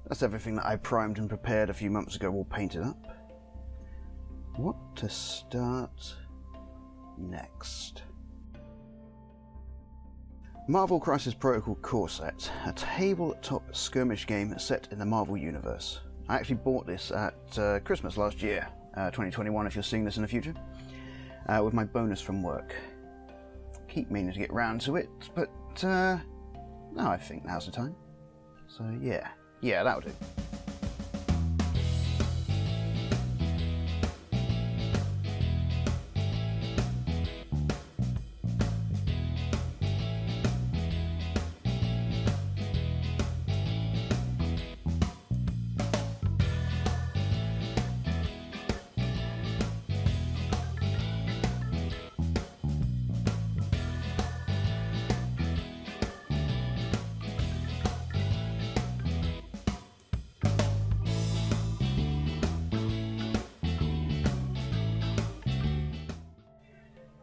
That's everything that I primed and prepared a few months ago all painted up. What to start next? Marvel Crisis Protocol Core Set, a tabletop skirmish game set in the Marvel Universe. I actually bought this at Christmas last year, 2021 if you're seeing this in the future, with my bonus from work. Keep meaning to get round to it, but no, I think now's the time. So yeah, that'll do.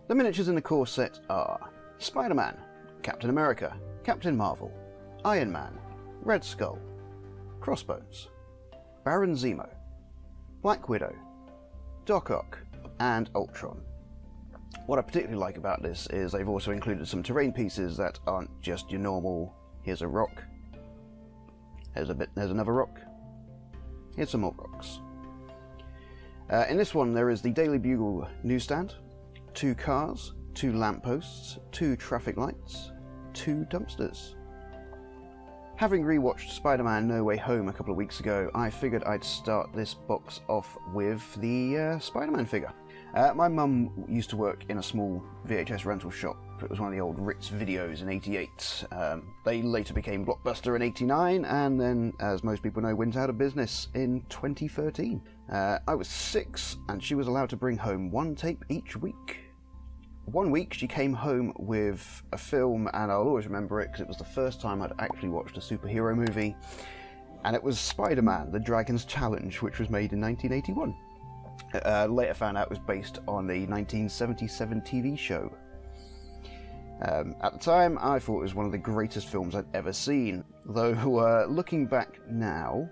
The miniatures in the core set are Spider-Man, Captain America, Captain Marvel, Iron Man, Red Skull, Crossbones, Baron Zemo, Black Widow, Doc Ock, and Ultron. What I particularly like about this is they've also included some terrain pieces that aren't just your normal, here's a rock, there's another rock, here's some more rocks. In this one there is the Daily Bugle newsstand, 2 cars, 2 lampposts, 2 traffic lights, 2 dumpsters. Having rewatched Spider-Man No Way Home a couple of weeks ago, I figured I'd start this box off with the Spider-Man figure. My mum used to work in a small VHS rental shop. It was one of the old Ritz videos in '88. They later became Blockbuster in '89, and then, as most people know, went out of business in 2013. I was 6, and she was allowed to bring home 1 tape each week. One week she came home with a film, and I'll always remember it because it was the first time I'd actually watched a superhero movie, and it was Spider-Man, The Dragon's Challenge, which was made in 1981. Later found out it was based on a 1977 TV show. At the time, I thought it was one of the greatest films I'd ever seen, though looking back now,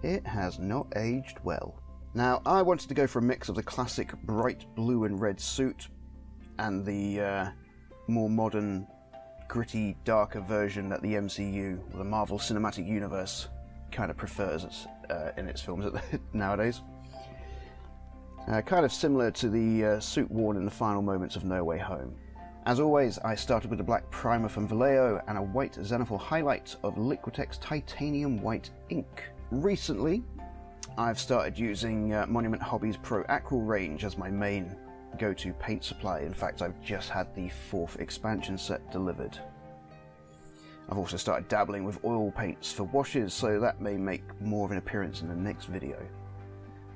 it has not aged well. Now, I wanted to go for a mix of the classic bright blue and red suit and the more modern, gritty, darker version that the MCU, or the Marvel Cinematic Universe, kind of prefers in its films nowadays. Kind of similar to the suit worn in the final moments of No Way Home. As always, I started with a black primer from Vallejo and a white Zenithal highlight of Liquitex Titanium White ink. Recently, I've started using Monument Hobbies Pro Acryl range as my main go-to paint supply. In fact, I've just had the 4th expansion set delivered. I've also started dabbling with oil paints for washes, so that may make more of an appearance in the next video.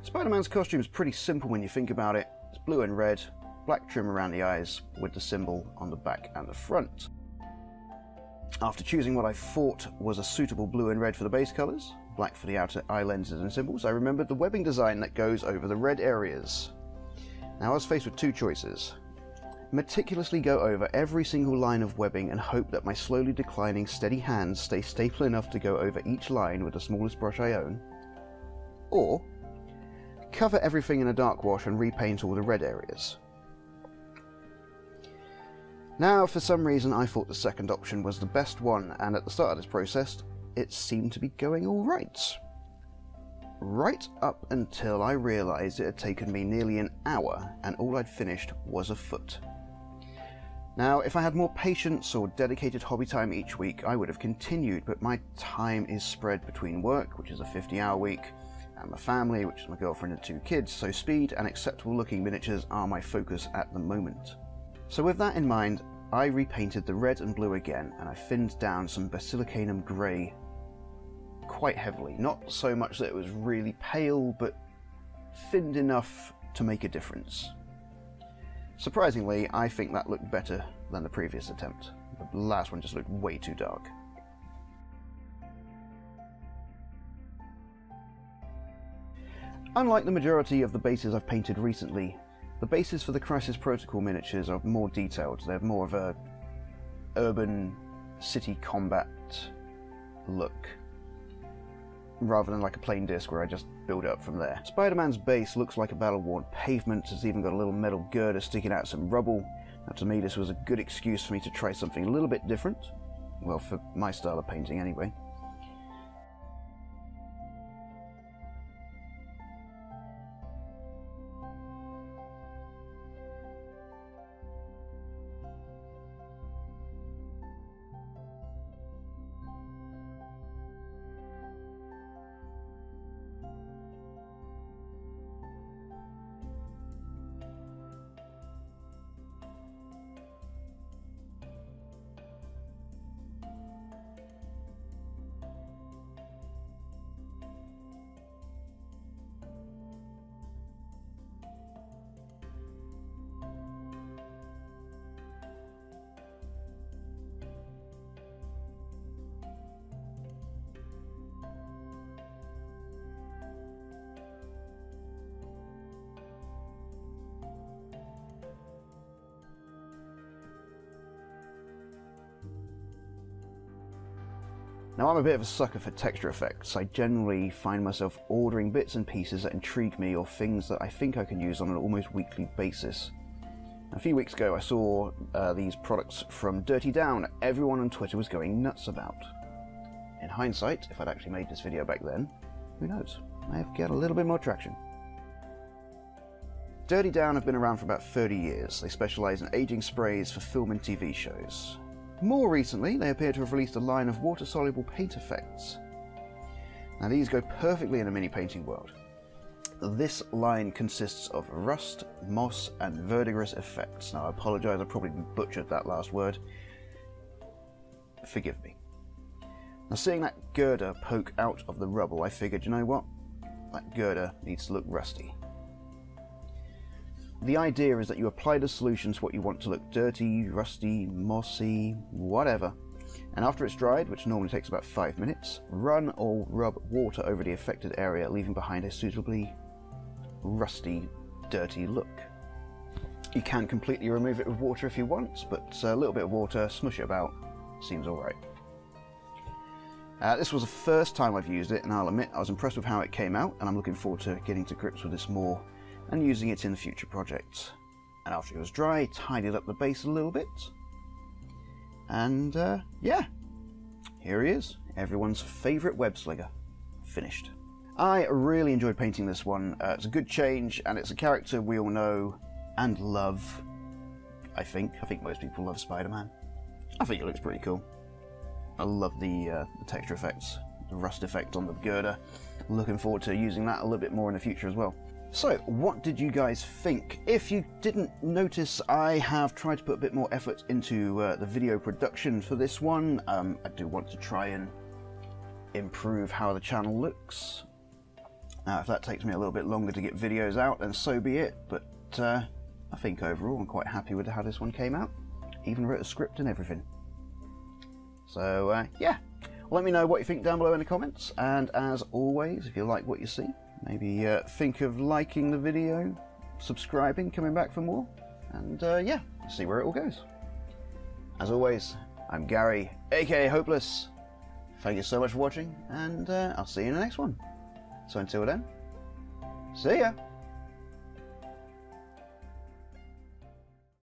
Spider-Man's costume is pretty simple when you think about it. It's blue and red, black trim around the eyes with the symbol on the back and the front. After choosing what I thought was a suitable blue and red for the base colours, black for the outer eye lenses and symbols, I remembered the webbing design that goes over the red areas. Now I was faced with 2 choices. Meticulously go over every single line of webbing and hope that my slowly declining steady hands stay stable enough to go over each line with the smallest brush I own, or cover everything in a dark wash and repaint all the red areas. Now, for some reason, I thought the second option was the best one, and at the start of this process, it seemed to be going alright. Right up until I realised it had taken me nearly an hour, and all I'd finished was a foot. Now, if I had more patience or dedicated hobby time each week, I would have continued, but my time is spread between work, which is a 50-hour week, and my family, which is my girlfriend and 2 kids, so speed and acceptable looking miniatures are my focus at the moment. So with that in mind, I repainted the red and blue again, and I thinned down some Basilicanum grey quite heavily. Not so much that it was really pale, but thinned enough to make a difference. Surprisingly, I think that looked better than the previous attempt. The last one just looked way too dark. Unlike the majority of the bases I've painted recently, the bases for the Crisis Protocol miniatures are more detailed. They're more of a urban city combat look, rather than like a plain disc where I just build it up from there. Spider-Man's base looks like a battle-worn pavement. It's even got a little metal girder sticking out some rubble. Now, to me, this was a good excuse for me to try something a little bit different. Well, for my style of painting anyway. Now, I'm a bit of a sucker for texture effects. I generally find myself ordering bits and pieces that intrigue me or things that I think I can use on an almost weekly basis. A few weeks ago I saw these products from Dirty Down everyone on Twitter was going nuts about. In hindsight, if I'd actually made this video back then, who knows, I may have got a little bit more traction. Dirty Down have been around for about 30 years. They specialise in aging sprays for film and TV shows. More recently, they appear to have released a line of water-soluble paint effects. Now, these go perfectly in a mini-painting world. This line consists of rust, moss, and verdigris effects. Now, I apologise, I probably butchered that last word. Forgive me. Now, seeing that girder poke out of the rubble, I figured, you know what? That girder needs to look rusty. The idea is that you apply the solution to what you want to look dirty, rusty, mossy, whatever, and after it's dried, which normally takes about 5 minutes, run or rub water over the affected area, leaving behind a suitably rusty, dirty look. You can completely remove it with water if you want, but a little bit of water, smush it about, seems alright. This was the first time I've used it, and I'll admit I was impressed with how it came out, and I'm looking forward to getting to grips with this more and using it in future projects. And after it was dry, tidied up the base a little bit. And yeah, here he is, everyone's favourite web slinger, finished. I really enjoyed painting this one. It's a good change, and it's a character we all know and love. I think most people love Spider-Man. I think it looks pretty cool. I love the texture effects, the rust effect on the girder. Looking forward to using that a little bit more in the future as well. So, what did you guys think? If you didn't notice, I have tried to put a bit more effort into the video production for this one. I do want to try and improve how the channel looks. If that takes me a little bit longer to get videos out, then so be it. But I think overall I'm quite happy with how this one came out. Even wrote a script and everything. So, yeah. Let me know what you think down below in the comments. And as always, if you like what you see, maybe think of liking the video, subscribing, coming back for more, and yeah, see where it all goes. As always, I'm Gary, aka Hopeless. Thank you so much for watching, and I'll see you in the next one. So until then, see ya!